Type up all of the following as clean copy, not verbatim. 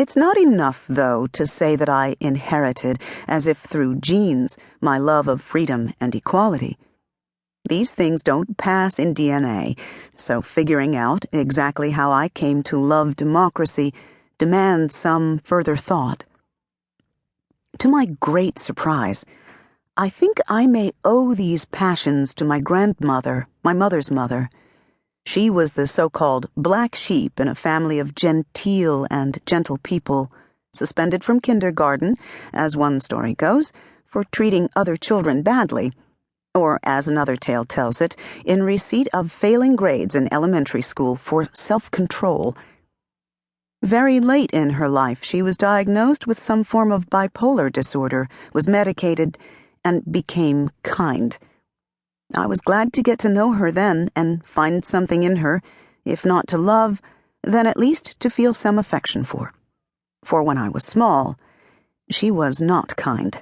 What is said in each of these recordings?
It's not enough, though, to say that I inherited, as if through genes, my love of freedom and equality. These things don't pass in DNA, so figuring out exactly how I came to love democracy demands some further thought. To my great surprise, I think I may owe these passions to my grandmother, my mother's mother. She was the so-called black sheep in a family of genteel and gentle people, suspended from kindergarten, as one story goes, for treating other children badly, or, as another tale tells it, in receipt of failing grades in elementary school for self-control. Very late in her life, she was diagnosed with some form of bipolar disorder, was medicated, and became kind. I was glad to get to know her then and find something in her, if not to love, then at least to feel some affection for. For when I was small, she was not kind.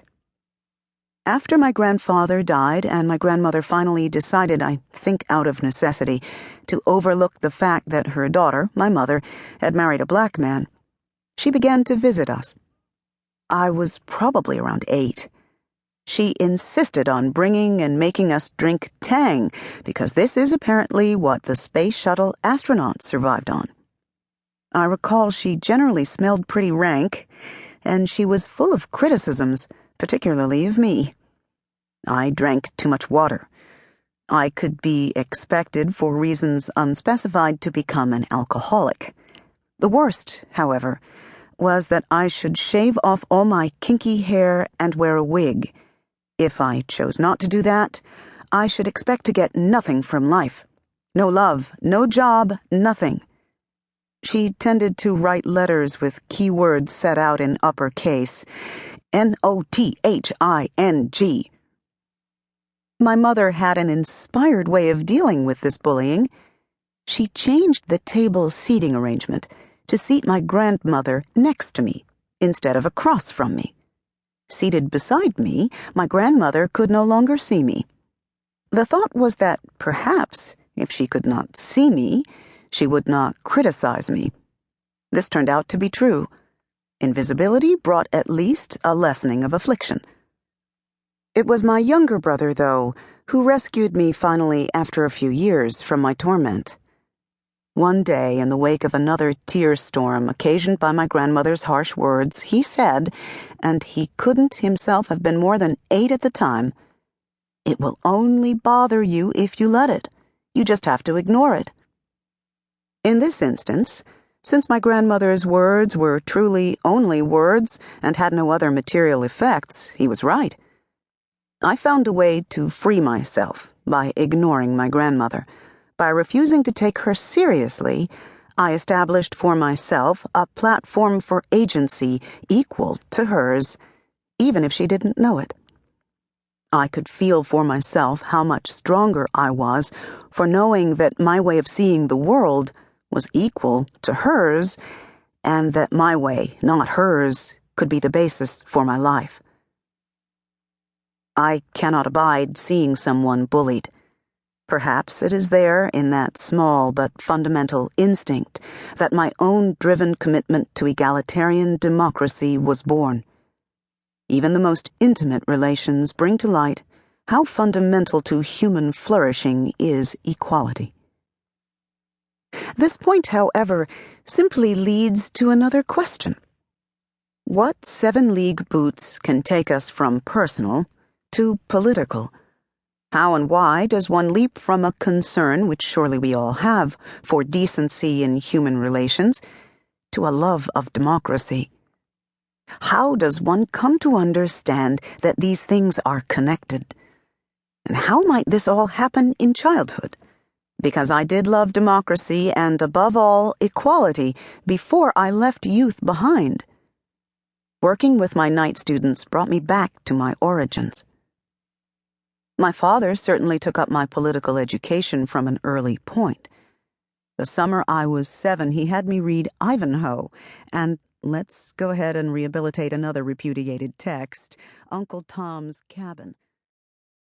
After my grandfather died and my grandmother finally decided, I think out of necessity, to overlook the fact that her daughter, my mother, had married a black man, she began to visit us. I was probably around 8. She insisted on bringing and making us drink Tang, because this is apparently what the space shuttle astronauts survived on. I recall she generally smelled pretty rank, and she was full of criticisms, particularly of me. I drank too much water. I could be expected, for reasons unspecified, to become an alcoholic. The worst, however, was that I should shave off all my kinky hair and wear a wig. If I chose not to do that, I should expect to get nothing from life. No love, no job, nothing. She tended to write letters with keywords set out in uppercase, NOTHING. My mother had an inspired way of dealing with this bullying. She changed the table seating arrangement to seat my grandmother next to me instead of across from me. Seated beside me, my grandmother could no longer see me. The thought was that perhaps, if she could not see me, she would not criticize me. This turned out to be true. Invisibility brought at least a lessening of affliction. It was my younger brother, though, who rescued me finally after a few years from my torment. One day, in the wake of another tear storm occasioned by my grandmother's harsh words, he said, and he couldn't himself have been more than 8 at the time, "It will only bother you if you let it. You just have to ignore it." In this instance, since my grandmother's words were truly only words and had no other material effects, he was right. I found a way to free myself by ignoring my grandmother. By refusing to take her seriously, I established for myself a platform for agency equal to hers, even if she didn't know it. I could feel for myself how much stronger I was for knowing that my way of seeing the world was equal to hers, and that my way, not hers, could be the basis for my life. I cannot abide seeing someone bullied. Perhaps it is there in that small but fundamental instinct that my own driven commitment to egalitarian democracy was born. Even the most intimate relations bring to light how fundamental to human flourishing is equality. This point, however, simply leads to another question. What 7-league boots can take us from personal to political? How and why does one leap from a concern, which surely we all have, for decency in human relations, to a love of democracy? How does one come to understand that these things are connected? And how might this all happen in childhood? Because I did love democracy and, above all, equality before I left youth behind. Working with my night students brought me back to my origins. My father certainly took up my political education from an early point. The summer I was 7, he had me read Ivanhoe, and let's go ahead and rehabilitate another repudiated text, Uncle Tom's Cabin.